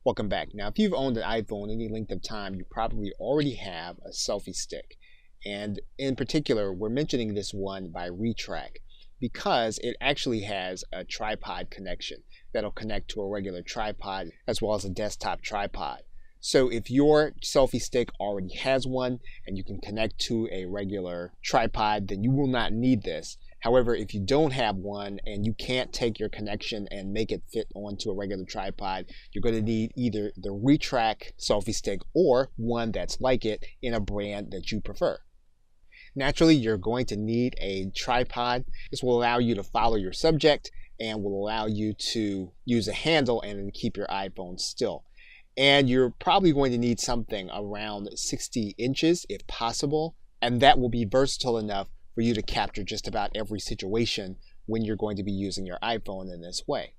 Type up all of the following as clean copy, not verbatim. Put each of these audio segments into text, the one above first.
Welcome back. Now, if you've owned an iPhone any length of time, you probably already have a selfie stick. And in particular, we're mentioning this one by Retrack because it actually has a tripod connection that'll connect to a regular tripod as well as a desktop tripod. So if your selfie stick already has one and you can connect to a regular tripod, then you will not need this. However, if you don't have one and you can't take your connection and make it fit onto a regular tripod, you're going to need either the Retrack selfie stick or one that's like it in a brand that you prefer. Naturally, you're going to need a tripod. This will allow you to follow your subject and will allow you to use a handle and keep your iPhone still. And you're probably going to need something around 60 inches if possible, and that will be versatile enough for you to capture just about every situation when you're going to be using your iPhone in this way.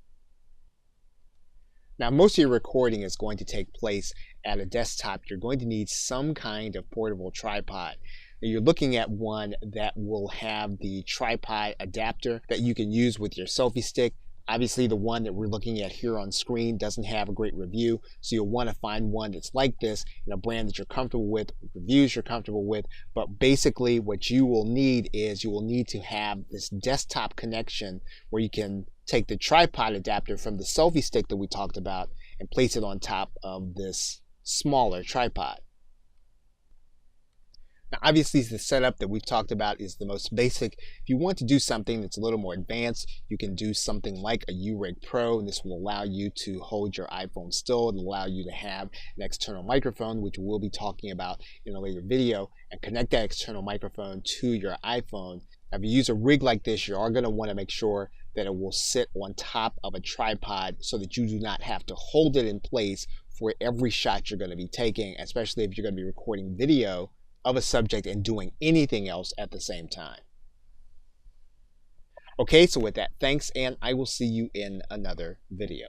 Now, most of your recording is going to take place at a desktop. You're going to need some kind of portable tripod. Now, you're looking at one that will have the tripod adapter that you can use with your selfie stick. Obviously, the one that we're looking at here on screen doesn't have a great review, so you'll want to find one that's like this in a brand that you're comfortable with, reviews you're comfortable with. But basically, what you will need is you will need to have this desktop connection where you can take the tripod adapter from the selfie stick that we talked about and place it on top of this smaller tripod. Now, obviously, the setup that we've talked about is the most basic. If you want to do something that's a little more advanced, you can do something like a U-Rig Pro, and this will allow you to hold your iPhone still and allow you to have an external microphone, which we'll be talking about in a later video, and connect that external microphone to your iPhone. Now, if you use a rig like this, you are going to want to make sure that it will sit on top of a tripod so that you do not have to hold it in place for every shot you're going to be taking, especially if you're going to be recording video of a subject and doing anything else at the same time. Okay, so with that, thanks, and I will see you in another video.